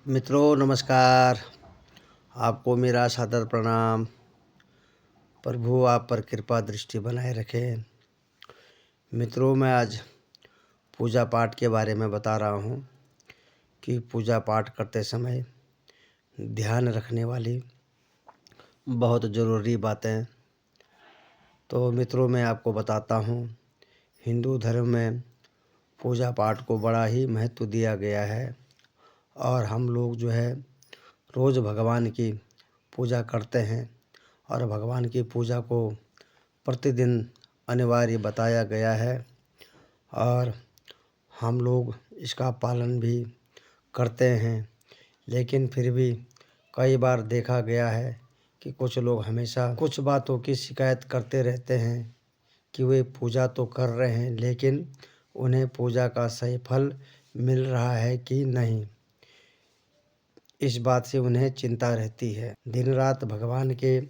मित्रों नमस्कार। आपको मेरा सादर प्रणाम। प्रभु आप पर कृपा दृष्टि बनाए रखें। मित्रों मैं आज पूजा पाठ के बारे में बता रहा हूँ कि पूजा पाठ करते समय ध्यान रखने वाली बहुत ज़रूरी बातें। तो मित्रों मैं आपको बताता हूँ, हिंदू धर्म में पूजा पाठ को बड़ा ही महत्व दिया गया है और हम लोग जो है रोज़ भगवान की पूजा करते हैं और भगवान की पूजा को प्रतिदिन अनिवार्य बताया गया है और हम लोग इसका पालन भी करते हैं। लेकिन फिर भी कई बार देखा गया है कि कुछ लोग हमेशा कुछ बातों की शिकायत करते रहते हैं कि वे पूजा तो कर रहे हैं लेकिन उन्हें पूजा का सही फल मिल रहा है कि नहीं, इस बात से उन्हें चिंता रहती है। दिन रात भगवान के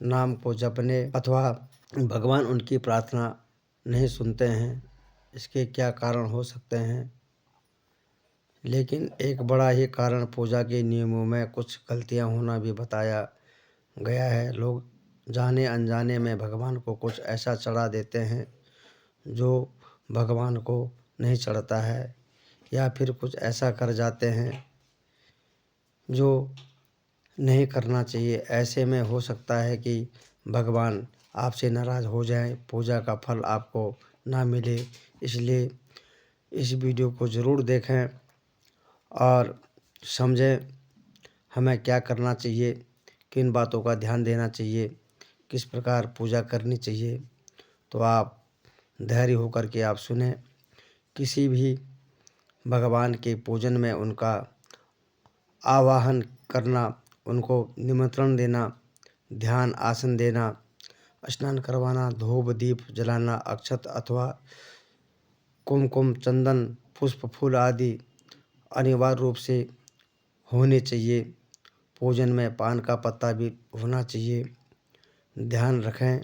नाम को जपने अथवा भगवान उनकी प्रार्थना नहीं सुनते हैं, इसके क्या कारण हो सकते हैं। लेकिन एक बड़ा ही कारण पूजा के नियमों में कुछ गलतियां होना भी बताया गया है। लोग जाने अनजाने में भगवान को कुछ ऐसा चढ़ा देते हैं जो भगवान को नहीं चढ़ता है या फिर कुछ ऐसा कर जाते हैं जो नहीं करना चाहिए। ऐसे में हो सकता है कि भगवान आपसे नाराज़ हो जाएं, पूजा का फल आपको ना मिले। इसलिए इस वीडियो को ज़रूर देखें और समझें हमें क्या करना चाहिए, किन बातों का ध्यान देना चाहिए, किस प्रकार पूजा करनी चाहिए। तो आप धैर्य होकर के आप सुने। किसी भी भगवान के पूजन में उनका आवाहन करना, उनको निमंत्रण देना, ध्यान आसन देना, स्नान करवाना, धूप दीप जलाना, अक्षत अथवा कुमकुम चंदन पुष्प फूल आदि अनिवार्य रूप से होने चाहिए। पूजन में पान का पत्ता भी होना चाहिए। ध्यान रखें,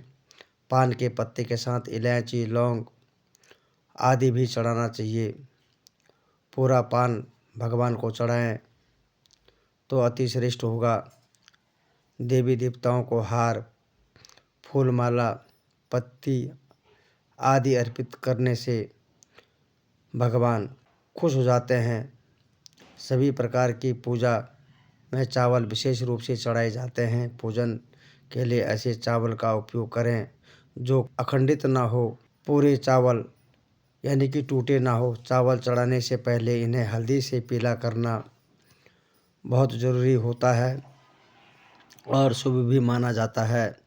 पान के पत्ते के साथ इलायची लौंग आदि भी चढ़ाना चाहिए। पूरा पान भगवान को चढ़ाएं तो अति श्रेष्ठ होगा। देवी देवताओं को हार फूल माला पत्ती आदि अर्पित करने से भगवान खुश हो जाते हैं। सभी प्रकार की पूजा में चावल विशेष रूप से चढ़ाए जाते हैं। पूजन के लिए ऐसे चावल का उपयोग करें जो अखंडित ना हो, पूरे चावल यानी कि टूटे ना हो। चावल चढ़ाने से पहले इन्हें हल्दी से पीला करना बहुत ज़रूरी होता है और शुभ भी माना जाता है।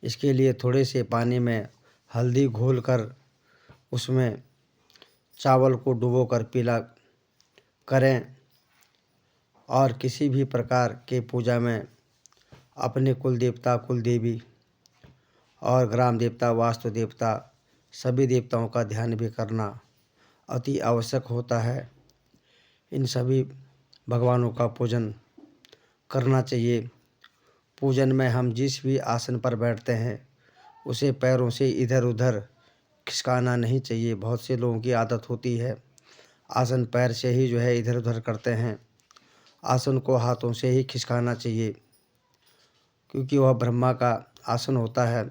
इसके लिए थोड़े से पानी में हल्दी घोलकर उसमें चावल को डुबोकर पीला करें और किसी भी प्रकार के पूजा में अपने कुल देवता कुल देवी और ग्राम देवता वास्तु देवता सभी देवताओं का ध्यान भी करना अति आवश्यक होता है। इन सभी भगवानों का पूजन करना चाहिए। पूजन में हम जिस भी आसन पर बैठते हैं उसे पैरों से इधर उधर खिसकाना नहीं चाहिए। बहुत से लोगों की आदत होती है आसन पैर से ही जो है इधर उधर करते हैं। आसन को हाथों से ही खिसकाना चाहिए क्योंकि वह ब्रह्मा का आसन होता है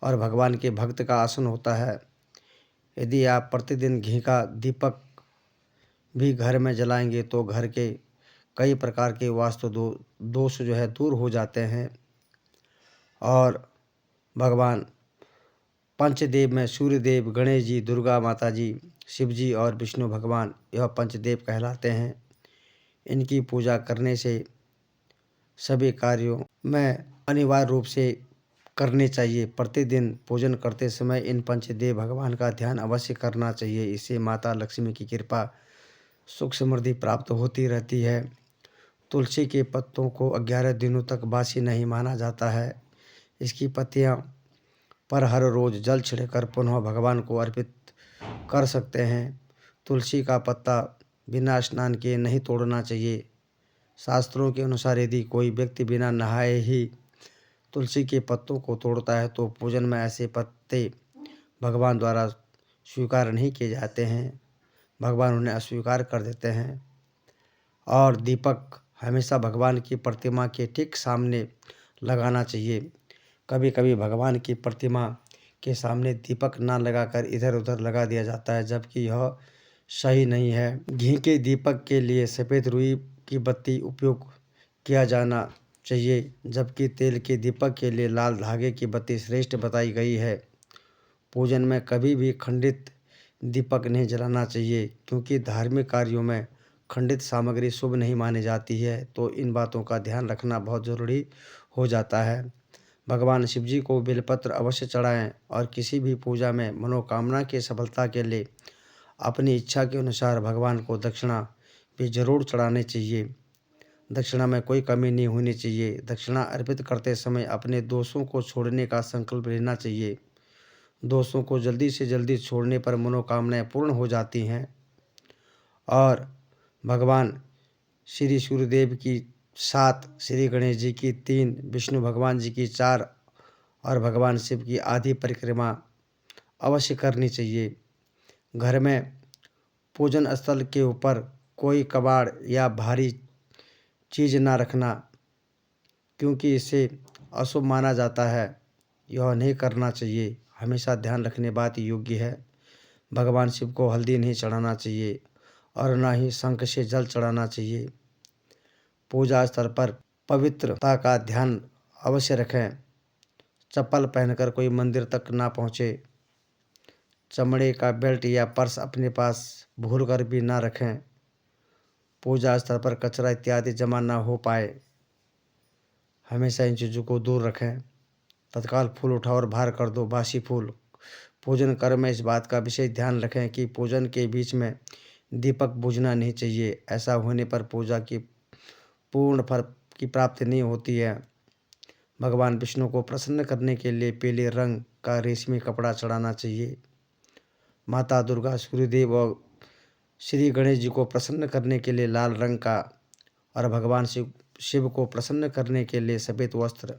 और भगवान के भक्त का आसन होता है। यदि आप प्रतिदिन घी का दीपक भी घर में जलाएंगे तो घर के कई प्रकार के वास्तु दोष जो है दूर हो जाते हैं। और भगवान पंचदेव में सूर्यदेव, गणेश जी, दुर्गा माता जी, शिव जी और विष्णु भगवान यह पंचदेव कहलाते हैं। इनकी पूजा करने से सभी कार्यों में अनिवार्य रूप से करने चाहिए। प्रतिदिन पूजन करते समय इन पंचदेव भगवान का ध्यान अवश्य करना चाहिए। इससे माता लक्ष्मी की कृपा सुख समृद्धि प्राप्त होती रहती है। तुलसी के पत्तों को 11 दिनों तक बासी नहीं माना जाता है। इसकी पत्तियां पर हर रोज़ जल छिड़कर पुनः भगवान को अर्पित कर सकते हैं। तुलसी का पत्ता बिना स्नान किए नहीं तोड़ना चाहिए। शास्त्रों के अनुसार यदि कोई व्यक्ति बिना नहाए ही तुलसी के पत्तों को तोड़ता है तो पूजन में ऐसे पत्ते भगवान द्वारा स्वीकार नहीं किए जाते हैं, भगवान उन्हें अस्वीकार कर देते हैं। और दीपक हमेशा भगवान की प्रतिमा के ठीक सामने लगाना चाहिए। कभी कभी भगवान की प्रतिमा के सामने दीपक ना लगाकर इधर उधर लगा दिया जाता है, जबकि यह सही नहीं है। घी के दीपक के लिए सफ़ेद रुई की बत्ती उपयोग किया जाना चाहिए, जबकि तेल के दीपक के लिए लाल धागे की बत्ती श्रेष्ठ बताई गई है। पूजन में कभी भी खंडित दीपक नहीं जलाना चाहिए, क्योंकि धार्मिक कार्यों में खंडित सामग्री शुभ नहीं मानी जाती है। तो इन बातों का ध्यान रखना बहुत ज़रूरी हो जाता है। भगवान शिव जी को बेलपत्र अवश्य चढ़ाएं और किसी भी पूजा में मनोकामना की सफलता के लिए अपनी इच्छा के अनुसार भगवान को दक्षिणा भी जरूर चढ़ानी चाहिए। दक्षिणा में कोई कमी नहीं होनी चाहिए। दक्षिणा अर्पित करते समय अपने दोषों को छोड़ने का संकल्प लेना चाहिए। दोषों को जल्दी से जल्दी छोड़ने पर मनोकामनाएं पूर्ण हो जाती हैं। और भगवान श्री सूर्यदेव की 7, श्री गणेश जी की 3, विष्णु भगवान जी की 4 और भगवान शिव की आधी परिक्रमा अवश्य करनी चाहिए। घर में पूजन स्थल के ऊपर कोई कबाड़ या भारी चीज़ ना रखना, क्योंकि इसे अशुभ माना जाता है। यह नहीं करना चाहिए। हमेशा ध्यान रखने बात योग्य है। भगवान शिव को हल्दी नहीं चढ़ाना चाहिए और न ही शंख से जल चढ़ाना चाहिए। पूजा स्थल पर पवित्रता का ध्यान अवश्य रखें। चप्पल पहनकर कोई मंदिर तक ना पहुँचे। चमड़े का बेल्ट या पर्स अपने पास भूलकर भी ना रखें। पूजा स्थल पर कचरा इत्यादि जमा ना हो पाए। हमेशा इन चीज़ों को दूर रखें। तत्काल फूल उठाओ और बाहर कर दो बासी फूल। पूजन कर्म में इस बात का विशेष ध्यान रखें कि पूजन के बीच में दीपक बुझना नहीं चाहिए। ऐसा होने पर पूजा की पूर्ण फल की प्राप्ति नहीं होती है। भगवान विष्णु को प्रसन्न करने के लिए पीले रंग का रेशमी कपड़ा चढ़ाना चाहिए। माता दुर्गा, सूर्यदेव और श्री गणेश जी को प्रसन्न करने के लिए लाल रंग का और भगवान शिव को प्रसन्न करने के लिए सफ़ेद वस्त्र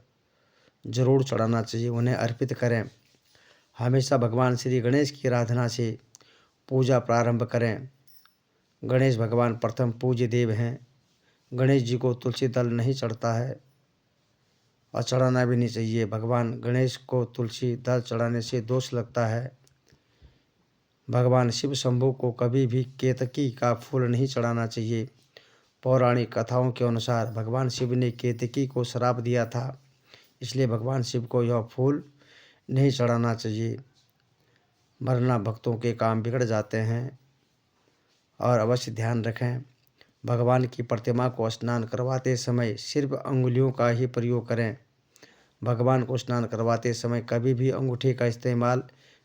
जरूर चढ़ाना चाहिए, उन्हें अर्पित करें। हमेशा भगवान श्री गणेश की आराधना से पूजा प्रारंभ करें। गणेश भगवान प्रथम पूज्य देव हैं। गणेश जी को तुलसी दल नहीं चढ़ता है और चढ़ाना भी नहीं चाहिए। भगवान गणेश को तुलसी दल चढ़ाने से दोष लगता है। भगवान शिव शंभु को कभी भी केतकी का फूल नहीं चढ़ाना चाहिए। पौराणिक कथाओं के अनुसार भगवान शिव ने केतकी को श्राप दिया था, इसलिए भगवान शिव को यह फूल नहीं चढ़ाना चाहिए, वरना भक्तों के काम बिगड़ जाते हैं। और अवश्य ध्यान रखें, भगवान की प्रतिमा को स्नान करवाते समय सिर्फ अंगुलियों का ही प्रयोग करें। भगवान को स्नान करवाते समय कभी भी अंगूठे का इस्तेमाल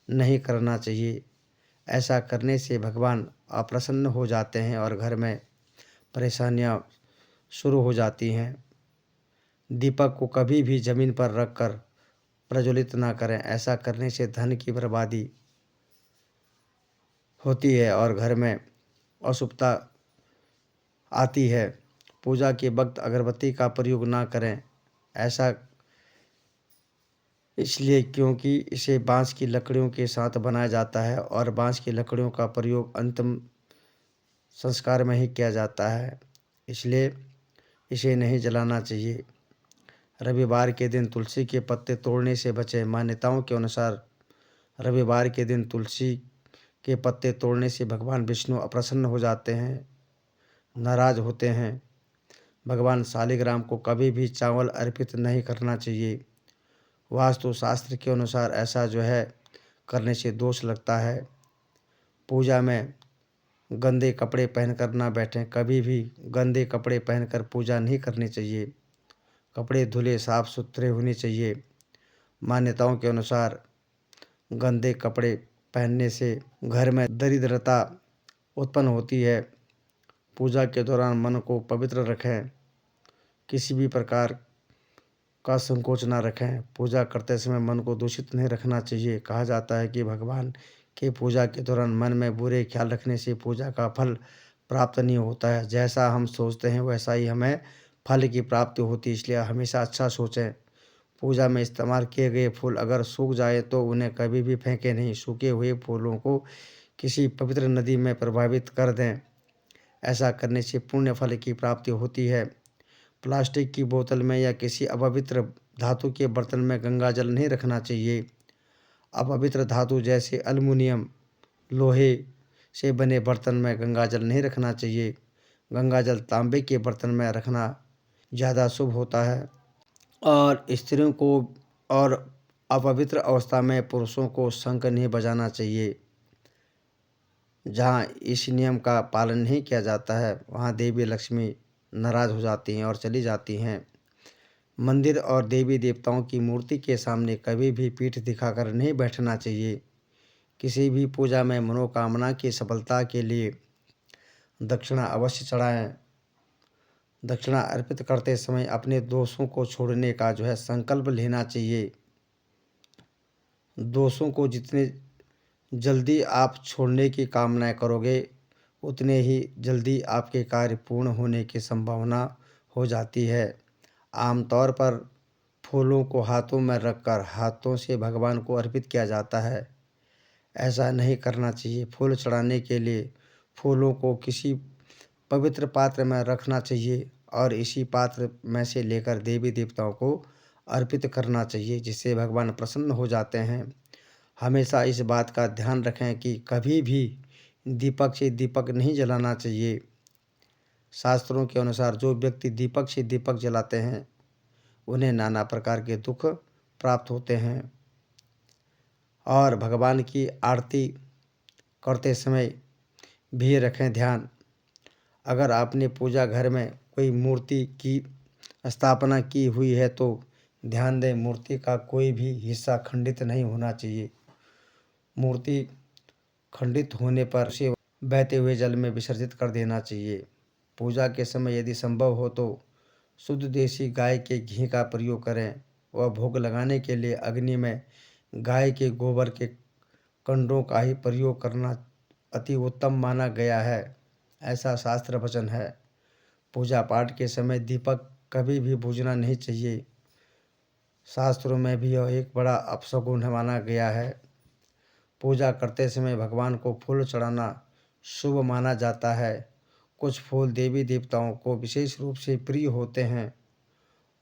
नहीं करना चाहिए। ऐसा करने से भगवान अप्रसन्न हो जाते हैं और घर में परेशानियां शुरू हो जाती हैं। दीपक को कभी भी जमीन पर रखकर प्रज्वलित ना करें। ऐसा करने से धन की बर्बादी होती है और घर में अशुभता आती है। पूजा के वक्त अगरबत्ती का प्रयोग ना करें। ऐसा इसलिए क्योंकि इसे बांस की लकड़ियों के साथ बनाया जाता है और बांस की लकड़ियों का प्रयोग अंतिम संस्कार में ही किया जाता है, इसलिए इसे नहीं जलाना चाहिए। रविवार के दिन तुलसी के पत्ते तोड़ने से बचें। मान्यताओं के अनुसार रविवार के दिन तुलसी के पत्ते तोड़ने से भगवान विष्णु अप्रसन्न हो जाते हैं, नाराज होते हैं। भगवान शालिग्राम को कभी भी चावल अर्पित नहीं करना चाहिए। वास्तु शास्त्र के अनुसार ऐसा करने से दोष लगता है। पूजा में गंदे कपड़े पहनकर ना बैठें। कभी भी गंदे कपड़े पहनकर पूजा नहीं करनी चाहिए। कपड़े धुले साफ सुथरे होने चाहिए। मान्यताओं के अनुसार गंदे कपड़े पहनने से घर में दरिद्रता उत्पन्न होती है। पूजा के दौरान मन को पवित्र रखें। किसी भी प्रकार का संकोच ना रखें। पूजा करते समय मन को दूषित नहीं रखना चाहिए। कहा जाता है कि भगवान के पूजा के दौरान मन में बुरे ख्याल रखने से पूजा का फल प्राप्त नहीं होता है। जैसा हम सोचते हैं वैसा ही हमें फल की प्राप्ति होती है, इसलिए हमेशा अच्छा सोचें। पूजा में इस्तेमाल किए गए फूल अगर सूख जाए तो उन्हें कभी भी फेंकें नहीं। सूखे हुए फूलों को किसी पवित्र नदी में प्रवाहित कर दें। ऐसा करने से पुण्य फल की प्राप्ति होती है। प्लास्टिक की बोतल में या किसी अपवित्र धातु के बर्तन में गंगा जल नहीं रखना चाहिए। अपवित्र धातु जैसे एल्युमिनियम, लोहे से बने बर्तन में गंगा जल नहीं रखना चाहिए। गंगा जल तांबे के बर्तन में रखना ज़्यादा शुभ होता है। और स्त्रियों को और अपवित्र अवस्था में पुरुषों को शंख नहीं बजाना चाहिए। जहाँ इस नियम का पालन नहीं किया जाता है वहाँ देवी लक्ष्मी नाराज़ हो जाती हैं और चली जाती हैं। मंदिर और देवी देवताओं की मूर्ति के सामने कभी भी पीठ दिखाकर नहीं बैठना चाहिए। किसी भी पूजा में मनोकामना की सफलता के लिए दक्षिणा अवश्य चढ़ाएं। दक्षिणा अर्पित करते समय अपने दोषों को छोड़ने का संकल्प लेना चाहिए। दोषों को जितने जल्दी आप छोड़ने की कामना करोगे उतने ही जल्दी आपके कार्य पूर्ण होने की संभावना हो जाती है। आमतौर पर फूलों को हाथों में रखकर हाथों से भगवान को अर्पित किया जाता है। ऐसा नहीं करना चाहिए। फूल चढ़ाने के लिए फूलों को किसी पवित्र पात्र में रखना चाहिए और इसी पात्र में से लेकर देवी देवताओं को अर्पित करना चाहिए, जिससे भगवान प्रसन्न हो जाते हैं। हमेशा इस बात का ध्यान रखें कि कभी भी दीपक से दीपक नहीं जलाना चाहिए। शास्त्रों के अनुसार जो व्यक्ति दीपक से दीपक जलाते हैं उन्हें नाना प्रकार के दुख प्राप्त होते हैं। और भगवान की आरती करते समय भी रखें ध्यान। अगर आपने पूजा घर में कोई मूर्ति की स्थापना की हुई है तो ध्यान दें, मूर्ति का कोई भी हिस्सा खंडित नहीं होना चाहिए। मूर्ति खंडित होने पर उसे बहते हुए जल में विसर्जित कर देना चाहिए। पूजा के समय यदि संभव हो तो शुद्ध देसी गाय के घी का प्रयोग करें। वह भोग लगाने के लिए अग्नि में गाय के गोबर के कंडों का ही प्रयोग करना अति उत्तम माना गया है, ऐसा शास्त्र वचन है। पूजा पाठ के समय दीपक कभी भी बुझना नहीं चाहिए। शास्त्रों में भी यह एक बड़ा अपशगुन माना गया है। पूजा करते समय भगवान को फूल चढ़ाना शुभ माना जाता है। कुछ फूल देवी देवताओं को विशेष रूप से प्रिय होते हैं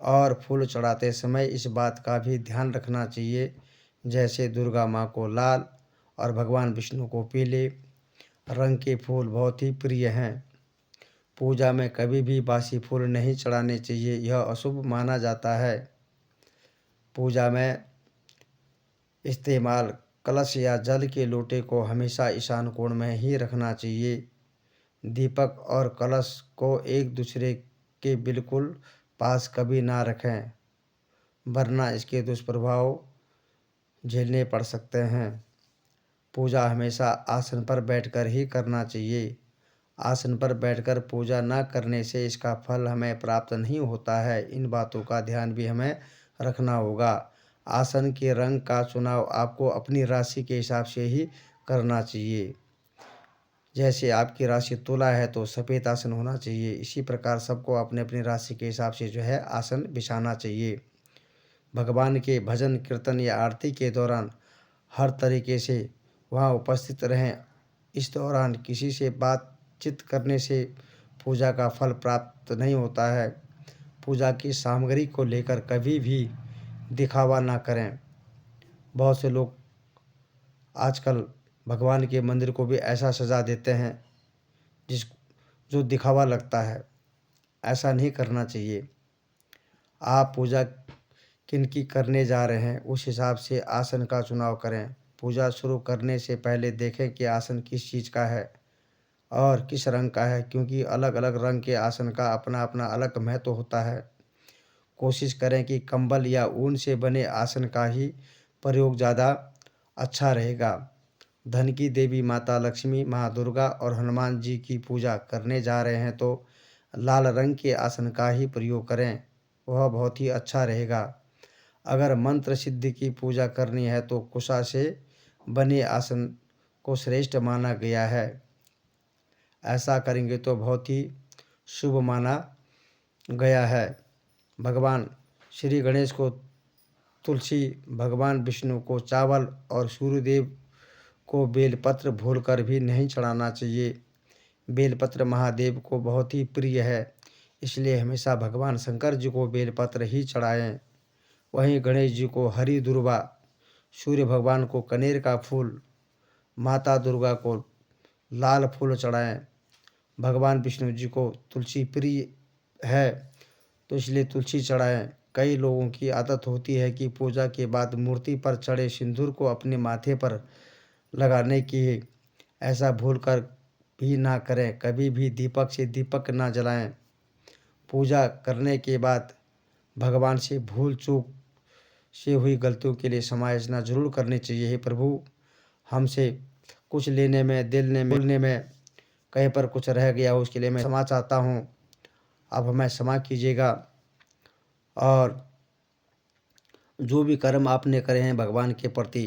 और फूल चढ़ाते समय इस बात का भी ध्यान रखना चाहिए, जैसे दुर्गा माँ को लाल और भगवान विष्णु को पीले रंग के फूल बहुत ही प्रिय हैं। पूजा में कभी भी बासी फूल नहीं चढ़ाने चाहिए, यह अशुभ माना जाता है। पूजा में इस्तेमाल कलश या जल के लोटे को हमेशा ईशान कोण में ही रखना चाहिए। दीपक और कलश को एक दूसरे के बिल्कुल पास कभी ना रखें, वरना इसके दुष्प्रभाव झेलने पड़ सकते हैं। पूजा हमेशा आसन पर बैठकर ही करना चाहिए। आसन पर बैठकर पूजा न करने से इसका फल हमें प्राप्त नहीं होता है। इन बातों का ध्यान भी हमें रखना होगा। आसन के रंग का चुनाव आपको अपनी राशि के हिसाब से ही करना चाहिए। जैसे आपकी राशि तुला है तो सफ़ेद आसन होना चाहिए, इसी प्रकार सबको अपने अपनी राशि के हिसाब से आसन बिछाना चाहिए। भगवान के भजन कीर्तन या आरती के दौरान हर तरीके से वहाँ उपस्थित रहें। इस दौरान किसी से बातचीत करने से पूजा का फल प्राप्त नहीं होता है। पूजा की सामग्री को लेकर कभी भी दिखावा ना करें। बहुत से लोग आजकल भगवान के मंदिर को भी ऐसा सजा देते हैं जो दिखावा लगता है। ऐसा नहीं करना चाहिए। आप पूजा किनकी करने जा रहे हैं उस हिसाब से आसन का चुनाव करें। पूजा शुरू करने से पहले देखें कि आसन किस चीज़ का है और किस रंग का है, क्योंकि अलग अलग रंग के आसन का अपना अपना अलग महत्व होता है। कोशिश करें कि कंबल या ऊन से बने आसन का ही प्रयोग ज़्यादा अच्छा रहेगा। धन की देवी माता लक्ष्मी, माँ दुर्गा और हनुमान जी की पूजा करने जा रहे हैं तो लाल रंग के आसन का ही प्रयोग करें, वह बहुत ही अच्छा रहेगा। अगर मंत्र सिद्धि की पूजा करनी है तो कुशा से बने आसन को श्रेष्ठ माना गया है। ऐसा करेंगे तो बहुत ही शुभ माना गया है। भगवान श्री गणेश को तुलसी, भगवान विष्णु को चावल और सूर्यदेव को बेलपत्र भूलकर भी नहीं चढ़ाना चाहिए। बेलपत्र महादेव को बहुत ही प्रिय है, इसलिए हमेशा भगवान शंकर जी को बेलपत्र ही चढ़ाएं। वहीं गणेश जी को हरी दुर्वा, सूर्य भगवान को कनेर का फूल, माता दुर्गा को लाल फूल चढ़ाएं। भगवान विष्णु जी को तुलसी प्रिय है, तो इसलिए तुलसी चढ़ाएं। कई लोगों की आदत होती है कि पूजा के बाद मूर्ति पर चढ़े सिंदूर को अपने माथे पर लगाने की, ऐसा भूल कर भी ना करें। कभी भी दीपक से दीपक ना जलाएं। पूजा करने के बाद भगवान से भूल चूक से हुई गलतियों के लिए समायोजना जरूर करनी चाहिए। हे प्रभु, हमसे कुछ लेने में, दिलने में, बोलने में कहीं पर कुछ रह गया हो, उसके लिए मैं क्षमा चाहता हूँ। अब हमें क्षमा कीजिएगा। और जो भी कर्म आपने करे हैं भगवान के प्रति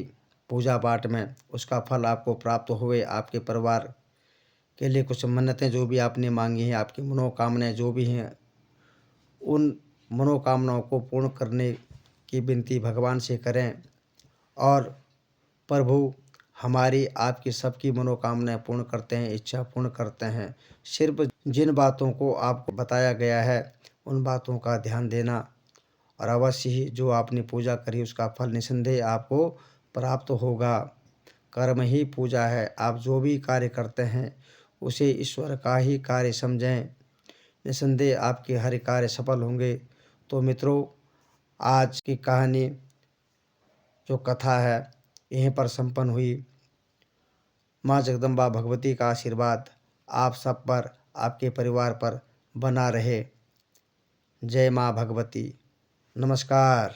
पूजा पाठ में, उसका फल आपको प्राप्त हुए। आपके परिवार के लिए कुछ मन्नतें जो भी आपने मांगी हैं, आपकी मनोकामनाएं जो भी हैं, उन मनोकामनाओं को पूर्ण करने की विनती भगवान से करें। और प्रभु हमारी आपकी सबकी मनोकामनाएं पूर्ण करते हैं, इच्छा पूर्ण करते हैं। सिर्फ जिन बातों को आपको बताया गया है उन बातों का ध्यान देना, और अवश्य ही जो आपने पूजा करी उसका फल निसंदेह आपको प्राप्त होगा। कर्म ही पूजा है। आप जो भी कार्य करते हैं उसे ईश्वर का ही कार्य समझें। निसंदेह आपके हर कार्य सफल होंगे। तो मित्रों, आज की कहानी जो कथा है यहीं पर संपन्न हुई। माँ जगदम्बा भगवती का आशीर्वाद आप सब पर, आपके परिवार पर बना रहे। जय माँ भगवती। नमस्कार।